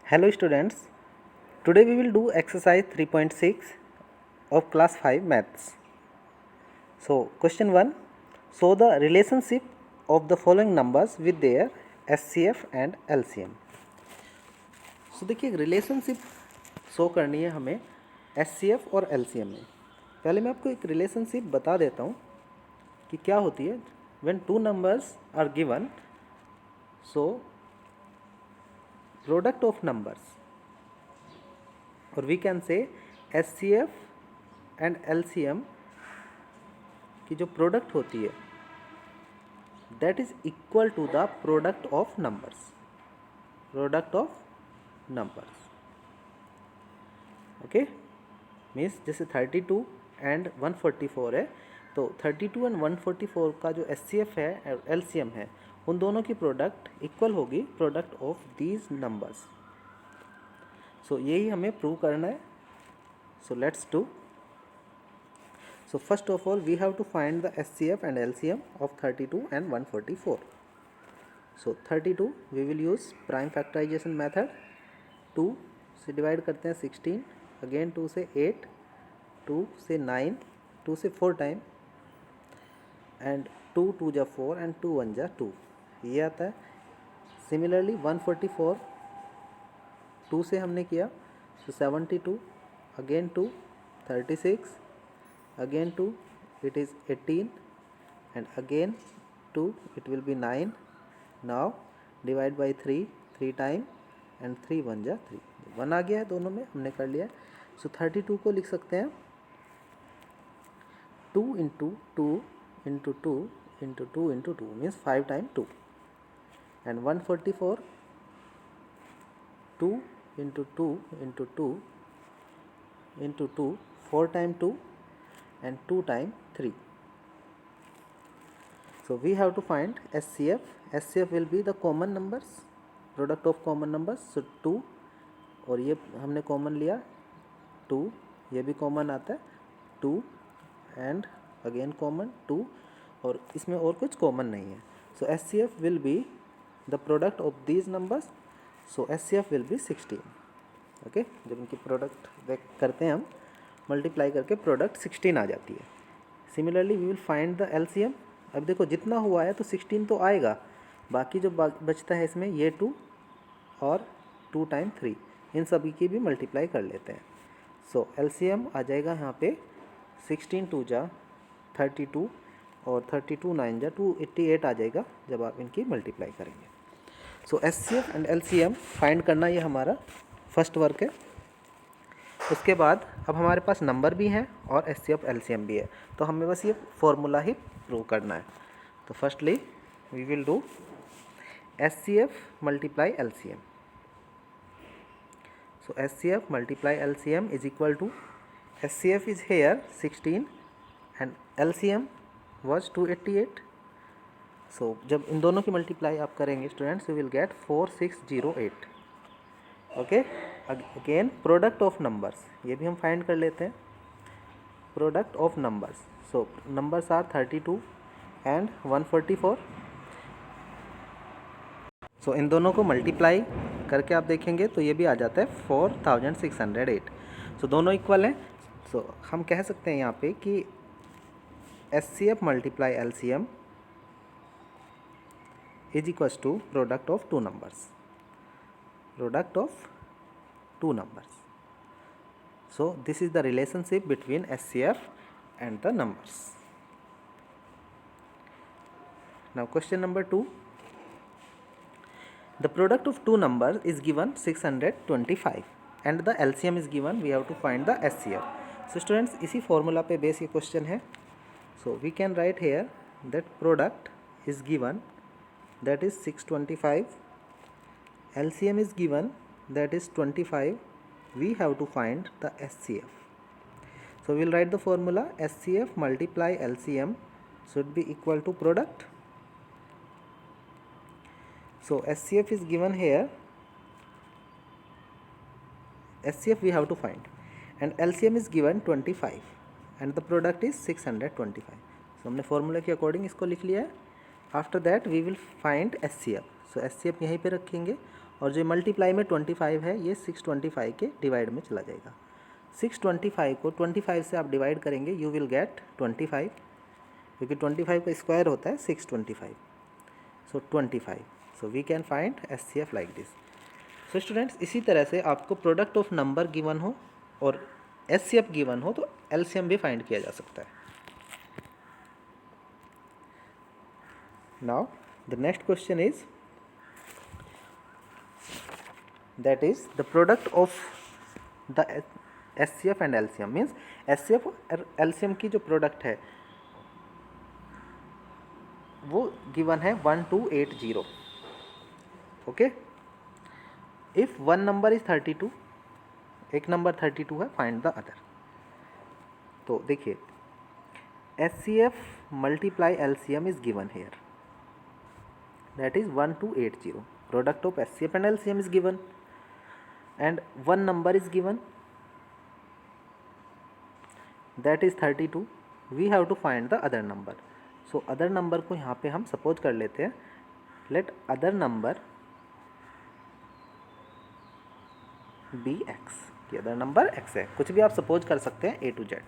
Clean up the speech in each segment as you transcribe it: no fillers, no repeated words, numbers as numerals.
Hello students, today we will do exercise 3.6 of class 5 maths. So question 1, show the relationship of the following numbers with their SCF and LCM. So देखिए एक relationship show करनी है हमें SCF और LCM में. पहले मैं आपको एक रिलेशनशिप बता देता हूँ कि क्या होती है. When two numbers are given, so product of numbers, or we can say SCF and LCM की जो प्रोडक्ट होती है that is equal to the product of numbers. Okay, means जैसे 32 एंड 144 है, तो 32 एंड 144 का जो SCF है और LCM है, उन दोनों की प्रोडक्ट इक्वल होगी प्रोडक्ट ऑफ दीज नंबर्स. सो यही हमें प्रूव करना है. So let's do. So first of all we have to find the SCF and LCM of 32 and 144. So 32 we will use prime factorization method. 2 से divide करते हैं 16, again 2 से 8, 2 से 9, 2 से 4 टाइम एंड 2 2 जा 4 एंड 2 1 जा 2, ये आता है. सिमिलरली 144 2 से हमने किया, तो 72, again 2, 36, again 2, it is 18, and again 2, it will be 9. now divide by 3 3 time and 3 1 जा 3, 1 आ गया है दोनों में, हमने कर लिया है. सो 32 को लिख सकते हैं 2 into 2 into 2 into 2 into 2 means 5 time 2. And 144 2 into 2 into 2 into 2 4 time 2 and 2 time 3. So we have to find SCF. SCF will be the common numbers, product of common numbers. So 2, और ये हमने कॉमन लिया 2, ये भी common आता है 2 and again common 2, और इसमें और कुछ कॉमन नहीं है. So SCF will be the product of these numbers. So SCF will be 16. Okay, जब इनकी प्रोडक्ट करते हैं हम मल्टीप्लाई करके प्रोडक्ट 16 आ जाती है. Similarly we will find the LCM. अब देखो जितना हुआ है तो 16 तो आएगा, बाकी जो बचता है इसमें ये 2 और 2 टाइम 3, इन सभी की भी मल्टीप्लाई कर लेते हैं. सो LCM आ जाएगा यहाँ पे 16 2 जा 32 और 32 9 जा 288 आ जाएगा जब आप इनकी मल्टीप्लाई करेंगे. सो SCF एंड LCM फाइंड करना ये हमारा फर्स्ट वर्क है. उसके बाद अब हमारे पास नंबर भी हैं और SCF LCM भी है, तो हमें बस ये फॉर्मूला ही प्रूव करना है. तो firstly we will do SCF multiply LCM. So SCF multiply LCM is equal to, SCF is here 16 and LCM was 288. So जब इन दोनों की मल्टीप्लाई आप करेंगे students, you will get 4608. Okay, again product of numbers, ये भी हम find कर लेते हैं. Product of numbers, so numbers are 32 and 144. So इन दोनों को मल्टीप्लाई करके आप देखेंगे तो ये भी आ जाता है 4608. सो दोनों इक्वल हैं. सो हम कह सकते हैं यहाँ पे कि SCF multiply LCM is equals to product of two numbers. So this is the relationship between SCF and the numbers. Now question number 2, the product of two numbers is given 625 and the LCM is given, we have to find the SCF. So students, इसी formula पे base ये question है. So we can write here that product is given, that is 625, LCM is given, that is 25, we have to find the SCF. So we will write the formula SCF multiply LCM should be equal to product. So SCF is given here, SCF we have to find, and LCM is given 25 and the product is 625. So हमने formula के according इसको लिख लिया है. After that we will find SCF. So HCF यहीं पे रखेंगे और जो मल्टीप्लाई में 25 है ये 625 के डिवाइड में चला जाएगा। 625 को 25 से आप डिवाइड करेंगे, यू विल गेट 25, क्योंकि 25 का स्क्वायर होता है 625, so 25। So we can find HCF like this. So students, इसी तरह से आपको प्रोडक्ट ऑफ नंबर गिवन हो और HCF गिवन हो तो LCM भी फाइंड किया जा सकता है। Now the next question is that is the product of the HCF and LCM, means HCF और LCM की जो प्रोडक्ट है वो गिवन है 1280। Okay, if one number is 32, एक नंबर 32 है, फाइंड द अदर। तो देखिए HCF multiply LCM is given here, that is 1280। Product of HCF and LCM is given and one number is given, that is 32. we have to find the other number. so other number को यहाँ पे हम suppose कर लेते हैं, let other number be x, कि other number x है, कुछ भी आप सपोज कर सकते हैं A to Z।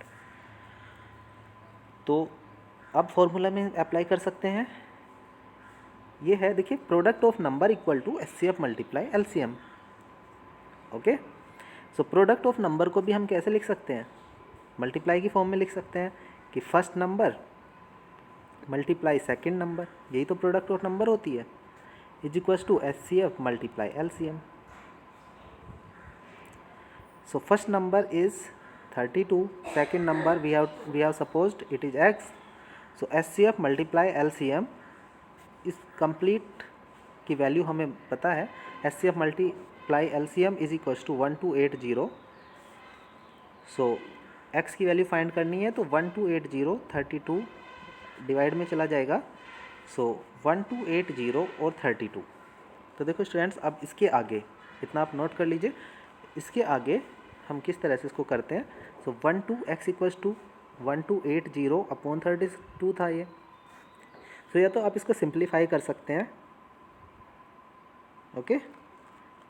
तो अब फॉर्मूला में अप्लाई कर सकते हैं, ये है देखिए product of number equal to HCF multiply LCM। Okay, so product of number को भी हम कैसे लिख सकते हैं, मल्टीप्लाई की फॉर्म में लिख सकते हैं कि first number multiply second number, यही तो प्रोडक्ट ऑफ नंबर होती है, is equals to HCF multiply LCM। So first number is 32, second number we have supposed it is x, so HCF multiply LCM इस कंप्लीट की value हमें पता है, HCF multiply LCM is equals to 1280। So x की value find करनी है तो 1280 32 divide में चला जाएगा, सो 1280 और 32। तो देखो स्टूडेंट्स, अब इसके आगे इतना आप नोट कर लीजिए, इसके आगे हम किस तरह से इसको करते हैं। सो 12x इक्वल्स टू 1280 अपॉन 32 था ये। सो या तो आप इसको सिंप्लीफाई कर सकते हैं, ओके,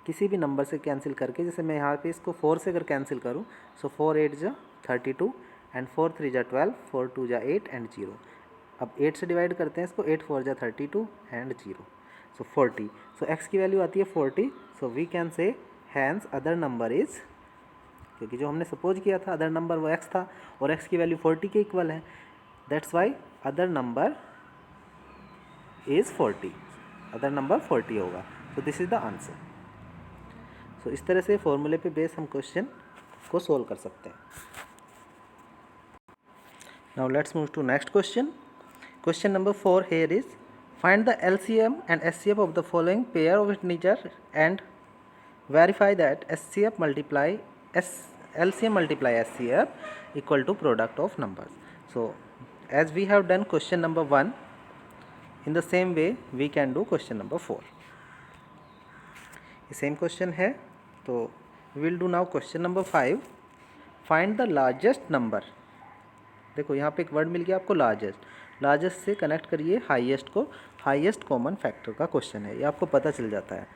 किसी भी नंबर से कैंसिल करके, जैसे मैं यहाँ पे इसको 4 से अगर कैंसिल करूँ, सो 4 8 जा 32 एंड 4 3 जा 12, 4 2 जा 8 एंड 0। अब 8 से डिवाइड करते हैं इसको, 8 4 जा 32 एंड 0, सो 40। सो x की वैल्यू आती है 40, so we can say hence other number is, क्योंकि जो हमने सपोज किया था अदर नंबर वो x था और x की वैल्यू 40 के इक्वल है, that's why other number is 40, other number 40 होगा। So this is the answer. सो इस तरह से फॉर्मूले पे बेस हम क्वेश्चन को सोल्व कर सकते हैं। Now let's move to next question. Question number 4 here is find the LCM and SCF of the following pair of integer and verify that LCM multiply SCF equal to product of numbers. So as we have done question number 1, in the same way we can do question number 4. Same question है, तो will do now question number 5, find the largest number. देखो यहाँ पे एक word मिल गया आपको largest, largest से connect करिए हाईएस्ट को, हाईएस्ट कॉमन फैक्टर का क्वेश्चन है, ये आपको पता चल जाता है।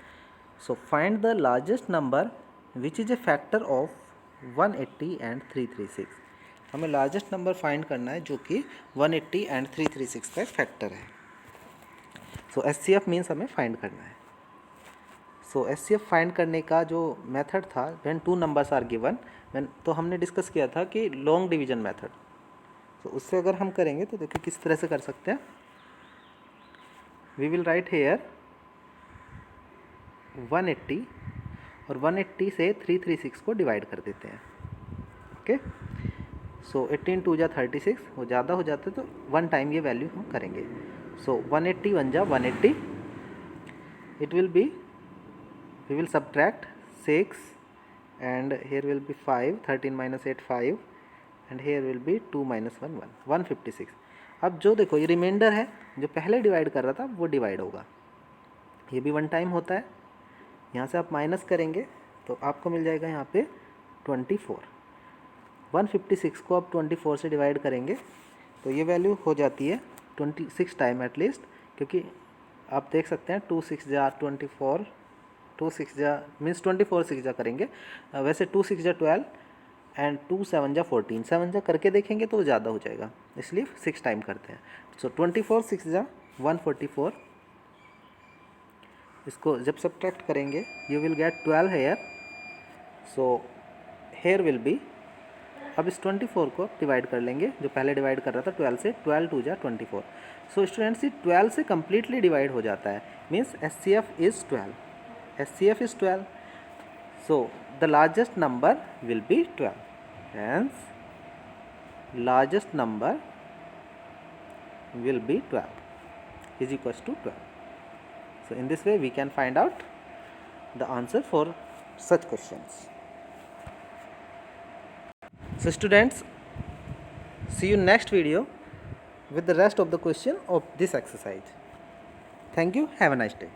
So find the largest number which is a factor of 180 and 336। हमें लार्जेस्ट नंबर फाइंड करना है जो कि 180 एंड 336 का फैक्टर है। सो HCF मीन्स हमें फाइंड करना है। सो HCF फाइंड करने का जो मेथड था, व्हेन 2 नंबर्स आर गिवन, तो हमने डिस्कस किया था कि लॉन्ग डिवीजन मेथड। तो उससे अगर हम करेंगे तो देखिए किस तरह से कर सकते हैं। वी विल राइट हेयर 180 और 180 से 336 को डिवाइड कर देते हैं। ओके, सो 18 2 जा 36, वो ज़्यादा हो जाता है तो 1 टाइम ये वैल्यू हम करेंगे। सो 180 1 जा 180, it will be, we will subtract 6 and here will be 5, 13 minus 8 5 and here will be 2 minus 1 1, 156। अब जो देखो ये रिमाइंडर है, जो पहले डिवाइड कर रहा था वो डिवाइड होगा, ये भी 1 टाइम होता है। यहाँ से आप माइनस करेंगे तो आपको मिल जाएगा यहाँ पे 24। 156 को आप 24 से डिवाइड करेंगे तो ये वैल्यू हो जाती है 26 टाइम एटलीस्ट, क्योंकि आप देख सकते हैं 2 6 जा 24, 2 6 जा मीन्स 24 6 जा करेंगे, वैसे 2 6 जा 12 एंड 2 7 जा 14, 7 जा करके देखेंगे तो ज़्यादा हो जाएगा, इसलिए 6 टाइम करते हैं। सो 24 6 जा 144, इसको जब सब्ट्रैक्ट करेंगे you will get 12 here. So here will be, अब इस 24 को डिवाइड कर लेंगे, जो पहले डिवाइड कर रहा था 12 से, 12 2 जा 24। सो स्टूडेंट्स, ये 12 से कम्प्लीटली डिवाइड हो जाता है, means SCF is 12, SCF is 12। So the largest number will be 12, hence largest number will be 12 is equals to 12. So in this way we can find out the answer for such questions. So students, see you next video with the rest of the question of this exercise. Thank you. Have a nice day.